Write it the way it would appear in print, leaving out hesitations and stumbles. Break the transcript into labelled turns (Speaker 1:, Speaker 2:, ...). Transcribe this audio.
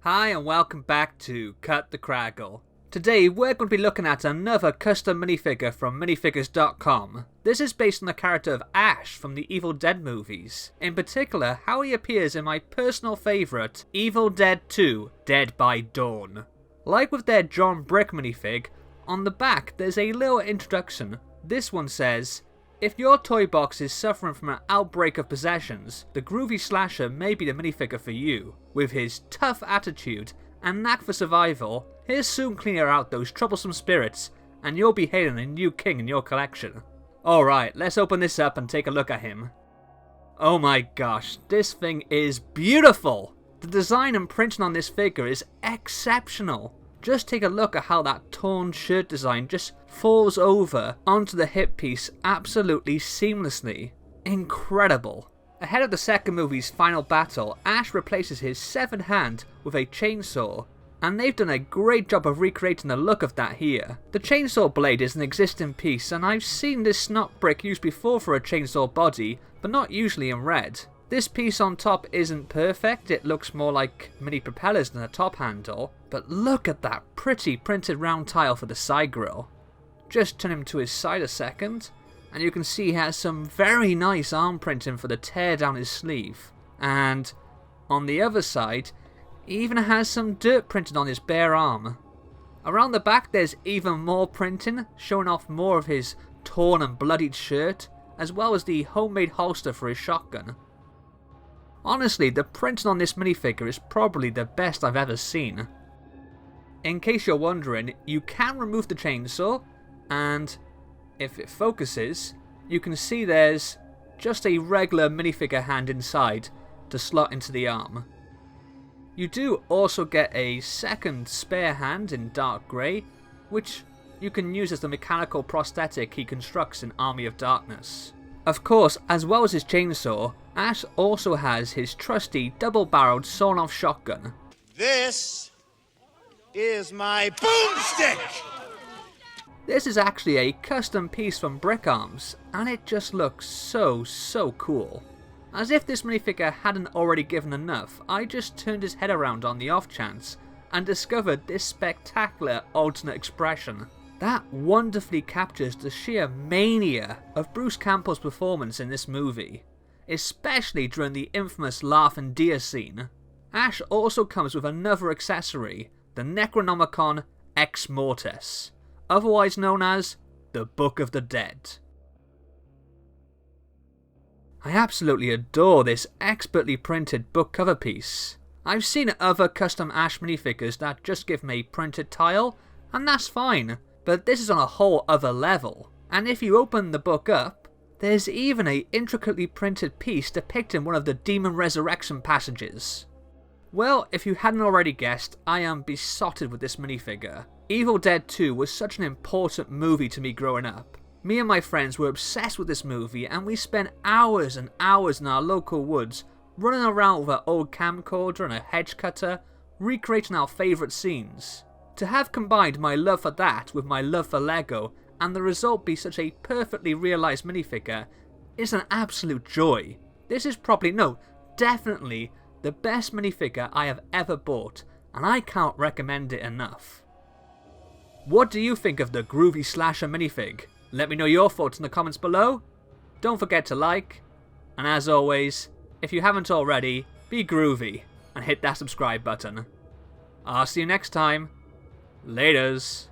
Speaker 1: Hi and welcome back to Cut the Craggle. Today we're going to be looking at another custom minifigure from minifigures.com. This is based on the character of Ash from the Evil Dead movies. In particular, how he appears in my personal favourite, Evil Dead 2 Dead by Dawn. Like with their John Brick minifig, on the back there's a little introduction. This one says, if your toy box is suffering from an outbreak of possessions, the Groovy slasher may be the minifigure for you. With his tough attitude and knack for survival, he'll soon clear out those troublesome spirits, and you'll be hailing a new king in your collection. Alright, let's open this up and take a look at him. Oh my gosh, this thing is beautiful! The design and printing on this figure is exceptional. Just take a look at how that torn shirt design just falls over onto the hip piece absolutely seamlessly. Incredible. Ahead of the second movie's final battle, Ash replaces his severed hand with a chainsaw, and they've done a great job of recreating the look of that here. The chainsaw blade is an existing piece, and I've seen this snot brick used before for a chainsaw body, but not usually in red. This piece on top isn't perfect, it looks more like mini propellers than a top handle, but look at that pretty printed round tile for the side grille. Just turn him to his side a second, and you can see he has some very nice arm printing for the tear down his sleeve. And on the other side, he even has some dirt printed on his bare arm. Around the back there's even more printing, showing off more of his torn and bloodied shirt, as well as the homemade holster for his shotgun. Honestly, the printing on this minifigure is probably the best I've ever seen. In case you're wondering, you can remove the chainsaw, and if it focuses, you can see there's just a regular minifigure hand inside to slot into the arm. You do also get a second spare hand in dark grey, which you can use as the mechanical prosthetic he constructs in Army of Darkness. Of course, as well as his chainsaw, Ash also has his trusty double-barreled sawn-off shotgun.
Speaker 2: This is my boomstick!
Speaker 1: This is actually a custom piece from Brick Arms, and it just looks so cool. As if this minifigure hadn't already given enough, I just turned his head around on the off chance and discovered this spectacular alternate expression. That wonderfully captures the sheer mania of Bruce Campbell's performance in this movie, especially during the infamous Laugh and Deer scene. Ash also comes with another accessory, the Necronomicon Ex Mortis, otherwise known as the Book of the Dead. I absolutely adore this expertly printed book cover piece. I've seen other custom Ash minifigures that just give me a printed tile, and that's fine, but this is on a whole other level. And if you open the book up, there's even a intricately printed piece depicting one of the Demon Resurrection passages. Well, if you hadn't already guessed, I am besotted with this minifigure. Evil Dead 2 was such an important movie to me growing up. Me and my friends were obsessed with this movie, and we spent hours and hours in our local woods running around with an old camcorder and a hedge cutter, recreating our favourite scenes. To have combined my love for that with my love for Lego, and the result be such a perfectly realised minifigure, is an absolute joy. This is probably, no, definitely the best minifigure I have ever bought, and I can't recommend it enough. What do you think of the Groovy Slasher minifig? Let me know your thoughts in the comments below. Don't forget to like, and as always, if you haven't already, be groovy and hit that subscribe button. I'll see you next time. Laters.